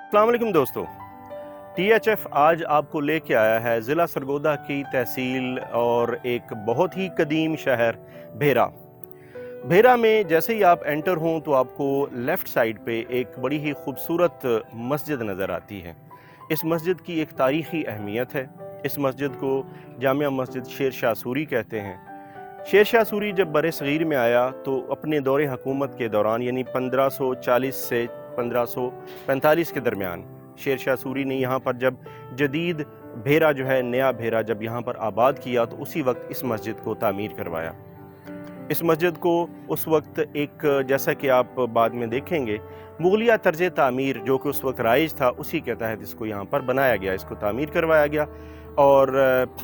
अस्सलाम वालेकुम दोस्तों। THF आज आपको लेके आया है ज़िला सरगोदा की तहसील और एक बहुत ही कदीम शहर भेरा। भेरा में जैसे ही आप एंटर हों तो आपको लेफ़्ट साइड पे एक बड़ी ही खूबसूरत मस्जिद नज़र आती है। इस मस्जिद की एक तारीख़ी अहमियत है। इस मस्जिद को जामिया मस्जिद शेर शाह सूरी कहते हैं। शेर शाह सूरी जब बर-ए-सग़ीर में आया तो अपने दौरे हुकूमत के दौरान यानी 1540 से 1545 के दरमियान शेर शाह सूरी ने यहाँ पर जब जदीद भेरा जो है, नया भेरा जब यहाँ पर आबाद किया तो उसी वक्त इस मस्जिद को तामीर करवाया। इस मस्जिद को उस वक्त एक, जैसा कि आप बाद में देखेंगे, मुग़लिया तर्ज तामीर जो कि उस वक्त राइज था उसी के तहत इसको यहाँ पर बनाया गया, इसको तामीर करवाया गया। और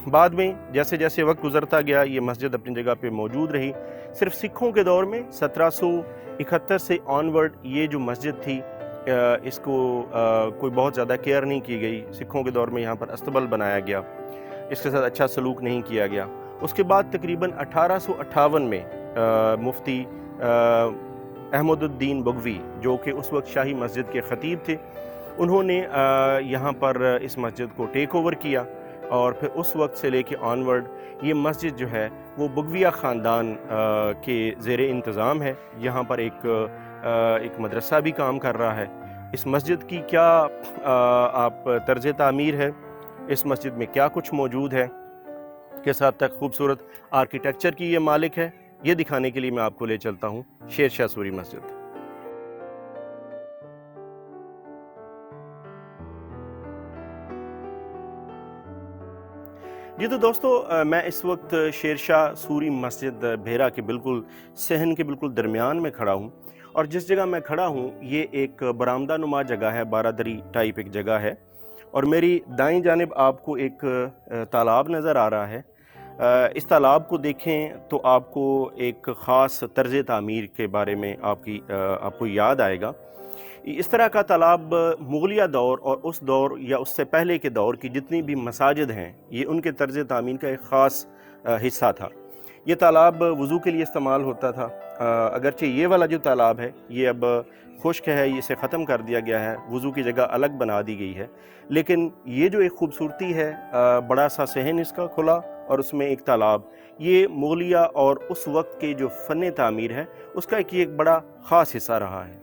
बाद में जैसे जैसे वक्त गुज़रता गया ये मस्जिद अपनी जगह पे मौजूद रही। सिर्फ सिखों के दौर में 1771 से ऑनवर्ड ये जो मस्जिद थी इसको कोई बहुत ज़्यादा केयर नहीं की गई। सिखों के दौर में यहाँ पर अस्तबल बनाया गया, इसके साथ अच्छा सलूक नहीं किया गया। उसके बाद तकरीबन 1858 में मुफ्ती अहमदुद्दीन बगवी जो कि उस वक्त शाही मस्जिद के ख़तीब थे, उन्होंने यहाँ पर इस मस्जिद को टेक ओवर किया और फिर उस वक्त से लेके ऑनवर्ड ये मस्जिद जो है वो बगविया ख़ानदान के ज़ेरे इंतज़ाम है। यहाँ पर एक मदरसा भी काम कर रहा है। इस मस्जिद की क्या आप तर्ज तामीर है, इस मस्जिद में क्या कुछ मौजूद है, किस हद तक खूबसूरत आर्किटेक्चर की ये मालिक है, ये दिखाने के लिए मैं आपको ले चलता हूँ शेर शाह सूरी मस्जिद। जी तो दोस्तों, मैं इस वक्त शेर शाह सूरी मस्जिद भेरा के बिल्कुल सहन के बिल्कुल दरमियान में खड़ा हूँ और जिस जगह मैं खड़ा हूँ ये एक बरामदा नुमा जगह है, बारादरी टाइप एक जगह है और मेरी दाईं जानिब आपको एक तालाब नज़र आ रहा है। इस तालाब को देखें तो आपको एक ख़ास तर्ज तामीर के बारे में आपको याद आएगा। इस तरह का तालाब मुग़लिया दौर और उस दौर या उससे पहले के दौर की जितनी भी मसाजिद हैं ये उनके तर्ज तामीर का एक ख़ास हिस्सा था। ये तालाब वज़ू के लिए इस्तेमाल होता था। अगरचे ये वाला जो तालाब है ये अब खुश्क है, इसे ख़त्म कर दिया गया है, वज़ू की जगह अलग बना दी गई है। लेकिन ये जो एक खूबसूरती है, बड़ा सा सहन इसका खुला और उसमें एक तालाब, ये मुग़लिया और उस वक्त के जो फ़न तामीर है उसका एक बड़ा ख़ास हिस्सा रहा है।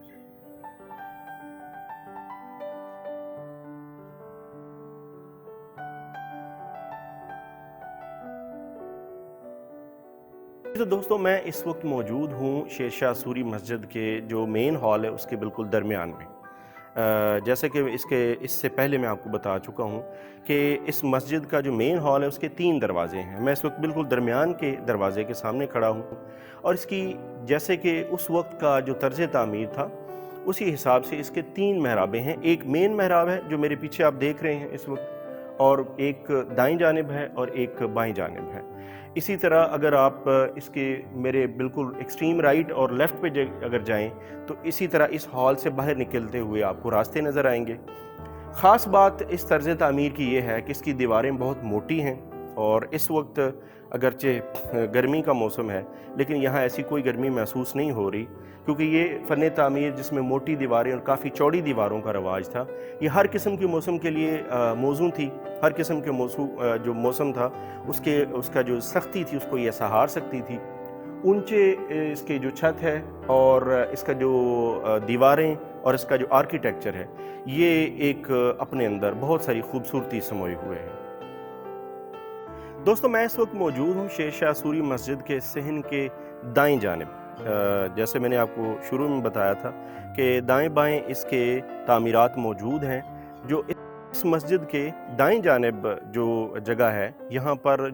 तो दोस्तों, मैं इस वक्त मौजूद हूँ शेर शाह सूरी मस्जिद के जो मेन हॉल है उसके बिल्कुल दरमियान में। जैसे कि इससे पहले मैं आपको बता चुका हूँ कि इस मस्जिद का जो मेन हॉल है उसके 3 दरवाज़े हैं। मैं इस वक्त बिल्कुल दरमियान के दरवाज़े के सामने खड़ा हूँ और इसकी, जैसे कि उस वक्त का जो तर्ज तामीर था उसी हिसाब से इसके 3 महराबें हैं। एक मेन महराब है जो मेरे पीछे आप देख रहे हैं इस वक्त, और एक दाईं जानिब है और एक बाईं जानिब है। इसी तरह अगर आप इसके मेरे बिल्कुल एक्सट्रीम राइट और लेफ़्ट पे अगर जाएं तो इसी तरह इस हॉल से बाहर निकलते हुए आपको रास्ते नज़र आएंगे। ख़ास बात इस तर्ज तामीर की ये है कि इसकी दीवारें बहुत मोटी हैं और इस वक्त अगरचे गर्मी का मौसम है लेकिन यहाँ ऐसी कोई गर्मी महसूस नहीं हो रही, क्योंकि ये फ़न तामीर जिसमें मोटी दीवारें और काफ़ी चौड़ी दीवारों का रवाज था, ये हर किस्म के मौसम के लिए मौजू थी। हर किस्म के जो मौसम था उसका जो सख्ती थी उसको ये सहार सकती थी। ऊंचे इसके जो छत है और इसका जो दीवारें और इसका जो आर्किटेक्चर है ये एक अपने अंदर बहुत सारी खूबसूरती समोए हुए है। दोस्तों, मैं इस वक्त मौजूद हूँ शेर शाह सूरी मस्जिद के सहन के दाईं जानिब। जैसे मैंने आपको शुरू में बताया था कि दाएं बाएं इसके तामीरात मौजूद हैं। जो इस मस्जिद के दाईं जानिब जो जगह है यहाँ पर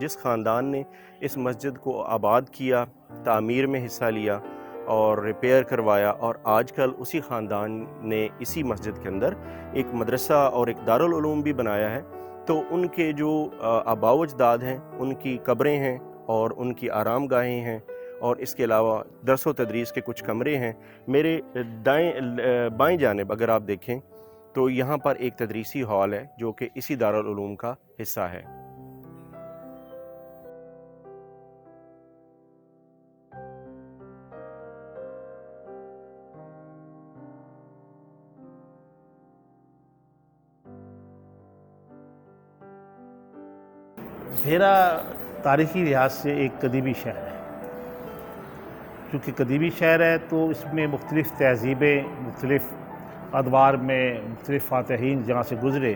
जिस ख़ानदान ने इस मस्जिद को आबाद किया, तामीर में हिस्सा लिया और रिपेयर करवाया, और आजकल उसी ख़ानदान ने इसी मस्जिद के अंदर एक मदरसा और एक दारुल उलूम भी बनाया है। तो उनके जो आबाओ अजदाद हैं उनकी कब्रें हैं और उनकी आराम गाहें हैं और इसके अलावा दरस व तदरीस के कुछ कमरे हैं। मेरे बाएं जानिब अगर आप देखें तो यहाँ पर एक तदरीसी हॉल है जो कि इसी दारुल उलूम का हिस्सा है। ہیرا تاریخی لحاظ سے ایک قدیمی شہر ہے. چونکہ قدیمی شہر ہے تو اس میں مختلف تہذیبیں، مختلف ادوار میں مختلف فاتحین جہاں سے گزرے،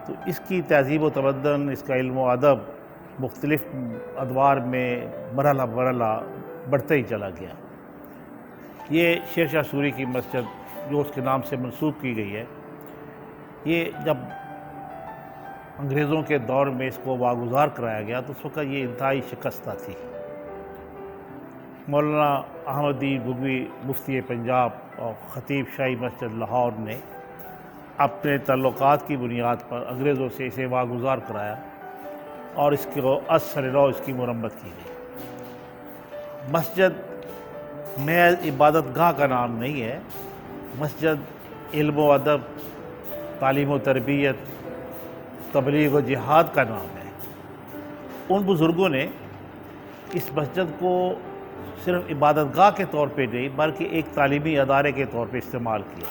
تو اس کی تہذیب و تمدن، اس کا علم و ادب مختلف ادوار میں مرحلہ مرحلہ بڑھتا ہی چلا گیا. یہ شیر شاہ سوری کی مسجد جو اس کے نام سے منسوب کی گئی ہے، یہ جب انگریزوں کے دور میں اس کو واگزار کرایا گیا تو اس وقت یہ انتہائی شکستہ تھی. مولانا احمد الدین بگوی مفتی پنجاب اور خطیب شاہی مسجد لاہور نے اپنے تعلقات کی بنیاد پر انگریزوں سے اسے واگزار کرایا اور اس کو از سر نو اس کی مرمت کی گئی. مسجد محض عبادت گاہ کا نام نہیں ہے، مسجد علم و ادب، تعلیم و تربیت، تبلیغ و جہاد کا نام ہے. ان بزرگوں نے اس مسجد کو صرف عبادت گاہ کے طور پہ نہیں بلکہ ایک تعلیمی ادارے کے طور پہ استعمال کیا.